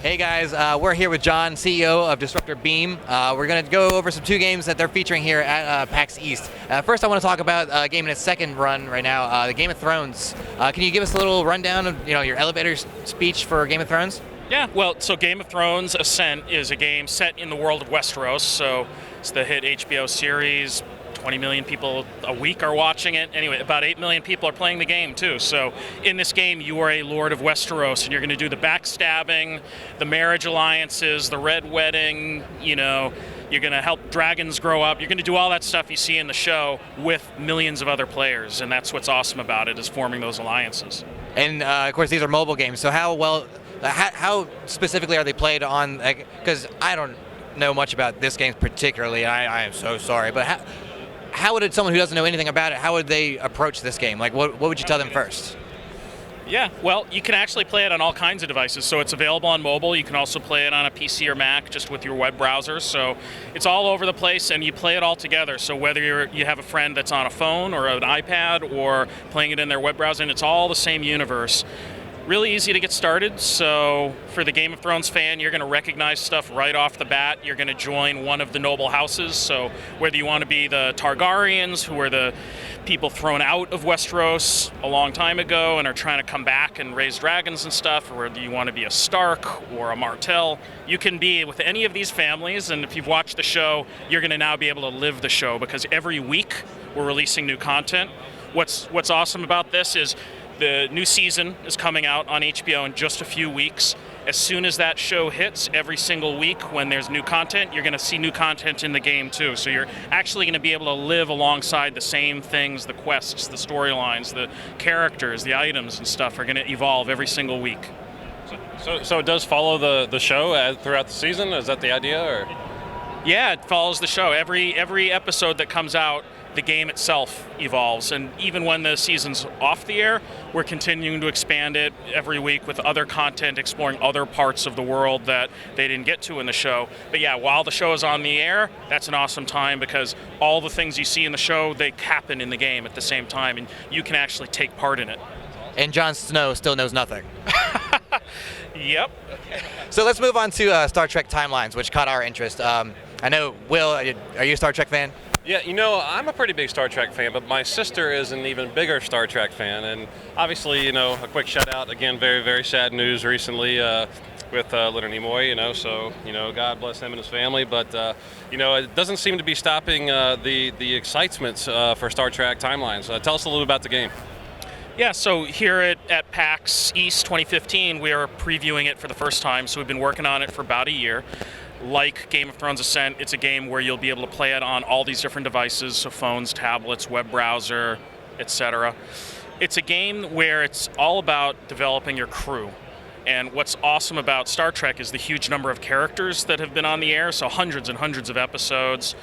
Hey guys, we're here with John, CEO of Disruptor Beam. We're going to go over some two games that they're featuring here at PAX East. First, I want to talk about a game in its second run right now, the Game of Thrones. Can you give us a little rundown of your elevator speech for Game of Thrones? Yeah, well, so Game of Thrones Ascent is a game set in the world of Westeros, so it's the hit HBO series. 20 million people a week are watching it. Anyway, about 8 million people are playing the game too. So in this game, you are a Lord of Westeros, and you're going to do the backstabbing, the marriage alliances, the red wedding, you're going to help dragons grow up. You're going to do all that stuff you see in the show with millions of other players, and that's what's awesome about it, is forming those alliances. And of course, these are mobile games, so how specifically are they played on, because I don't know much about this game particularly, and I am so sorry, but how would someone who doesn't know anything about it, how would they approach this game? Like, what would you tell them first? Yeah, well, you can actually play it on all kinds of devices. So it's available on mobile. You can also play it on a PC or Mac just with your web browser. So it's all over the place, and you play it all together. So whether you have a friend that's on a phone or an iPad or playing it in their web browser, and it's all the same universe. Really easy to get started. So for the Game of Thrones fan, you're going to recognize stuff right off the bat. You're going to join one of the noble houses. So whether you want to be the Targaryens, who are the people thrown out of Westeros a long time ago and are trying to come back and raise dragons and stuff, or whether you want to be a Stark or a Martell, you can be with any of these families. And if you've watched the show, you're going to now be able to live the show, because every week we're releasing new content. What's awesome about this is the new season is coming out on HBO in just a few weeks. As soon as that show hits, every single week when there's new content, you're going to see new content in the game too. So you're actually going to be able to live alongside the same things, the quests, the storylines, the characters, the items and stuff are going to evolve every single week. So it does follow the show throughout the season? Is that the idea? Or? Yeah, it follows the show. Every episode that comes out, the game itself evolves, and even when the season's off the air, we're continuing to expand it every week with other content, exploring other parts of the world that they didn't get to in the show. But yeah, while the show is on the air, that's an awesome time, because all the things you see in the show, they happen in the game at the same time, and you can actually take part in it. And Jon Snow still knows nothing. Yep. So let's move on to Star Trek Timelines, which caught our interest. I know, Will, are you a Star Trek fan? Yeah, I'm a pretty big Star Trek fan, but my sister is an even bigger Star Trek fan. And obviously, a quick shout out, again, very, very sad news recently with Leonard Nimoy, so, God bless him and his family. But, it doesn't seem to be stopping the excitement for Star Trek Timelines. Tell us a little bit about the game. Yeah, so here at PAX East 2015, we are previewing it for the first time. So we've been working on it for about a year. Like Game of Thrones Ascent, it's a game where you'll be able to play it on all these different devices, so phones, tablets, web browser, etc. It's a game where it's all about developing your crew. And what's awesome about Star Trek is the huge number of characters that have been on the air, so hundreds and hundreds of episodes.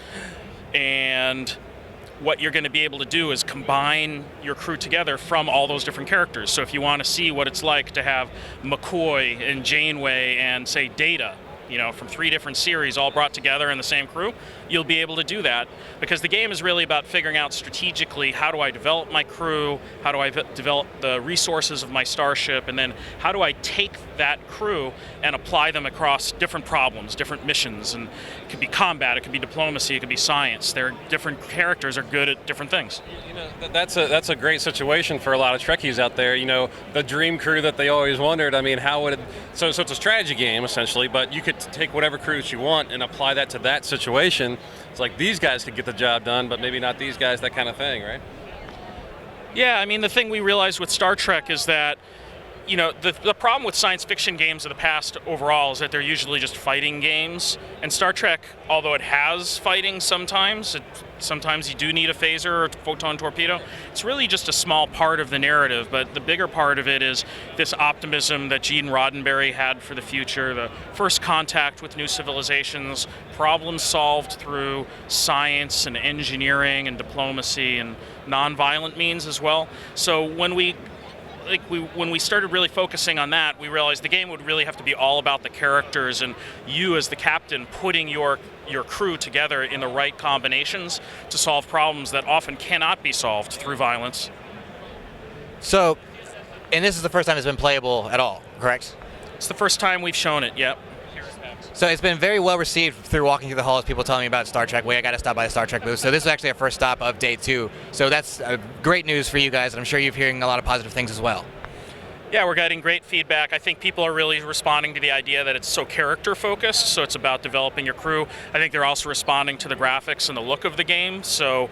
And what you're going to be able to do is combine your crew together from all those different characters. So if you want to see what it's like to have McCoy and Janeway and, say, Data, from 3 different series all brought together in the same crew, you'll be able to do that, because the game is really about figuring out strategically, how do I develop my crew, how do I develop the resources of my starship, and then how do I take that crew and apply them across different problems, different missions. And it could be combat, it could be diplomacy, it could be science. Different characters are good at different things. That's a great situation for a lot of Trekkies out there. The dream crew that they always wondered. I mean, how would it? So it's a strategy game essentially, but you could take whatever crews you want and apply that to that situation. It's like these guys could get the job done, but maybe not these guys, that kind of thing, right? Yeah, I mean, the thing we realized with Star Trek is that, the problem with science fiction games of the past overall is that they're usually just fighting games. And Star Trek, although it has fighting sometimes you do need a phaser or a photon torpedo, it's really just a small part of the narrative. But the bigger part of it is this optimism that Gene Roddenberry had for the future, the first contact with new civilizations, problems solved through science and engineering and diplomacy and nonviolent means as well. So when we started really focusing on that, we realized the game would really have to be all about the characters and you as the captain putting your crew together in the right combinations to solve problems that often cannot be solved through violence. So, and this is the first time it's been playable at all, correct? It's the first time we've shown it, yep. So it's been very well received through walking through the halls, people telling me about Star Trek. Wait, I got to stop by the Star Trek booth. So this is actually our first stop of day 2. So that's great news for you guys, and I'm sure you're hearing a lot of positive things as well. Yeah, we're getting great feedback. I think people are really responding to the idea that it's so character focused, so it's about developing your crew. I think they're also responding to the graphics and the look of the game, so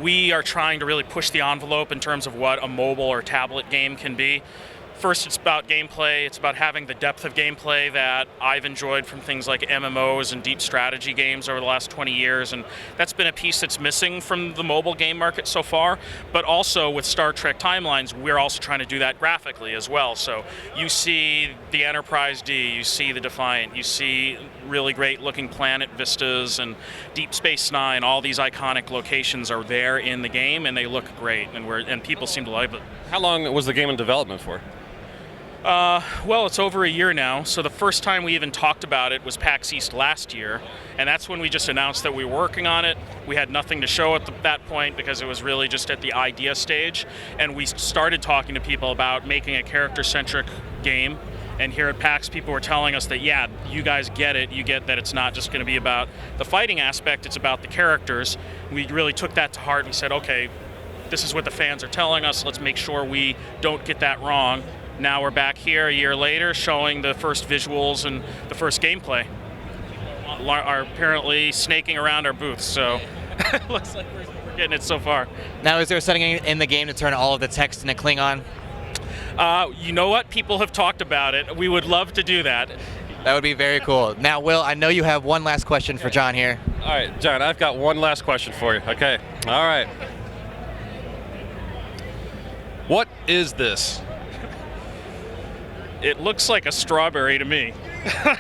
we are trying to really push the envelope in terms of what a mobile or tablet game can be. First, it's about gameplay. It's about having the depth of gameplay that I've enjoyed from things like MMOs and deep strategy games over the last 20 years, and that's been a piece that's missing from the mobile game market so far. But also with Star Trek Timelines, we're also trying to do that graphically as well. So you see the Enterprise D, you see the Defiant, you see really great looking planet vistas and Deep Space Nine. All these iconic locations are there in the game, and they look great, and people seem to like it. How long was the game in development for? Well, it's over a year now, so the first time we even talked about it was PAX East last year, and that's when we just announced that we were working on it. We had nothing to show at that point because it was really just at the idea stage, and we started talking to people about making a character-centric game, and here at PAX people were telling us that, yeah, you guys get it, you get that it's not just going to be about the fighting aspect, it's about the characters. We really took that to heart and said, okay, this is what the fans are telling us, let's make sure we don't get that wrong. Now we're back here a year later showing the first visuals and the first gameplay. Are apparently snaking around our booths, so it looks like we're getting it so far. Now, is there a setting in the game to turn all of the text into Klingon? You know what? People have talked about it. We would love to do that. That would be very cool. Now, Will, I know you have one last question for John here. All right, John, I've got one last question for you. Okay. All right. What is this? It looks like a strawberry to me. All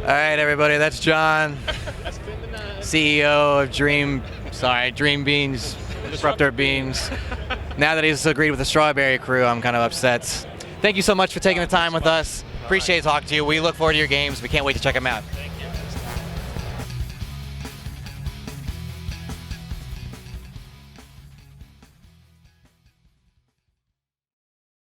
right, everybody, that's John, CEO of Dream Beans, Disruptor Beans. Now that he's agreed with the strawberry crew, I'm kind of upset. Thank you so much for taking the time with us. Appreciate talking to you. We look forward to your games. We can't wait to check them out.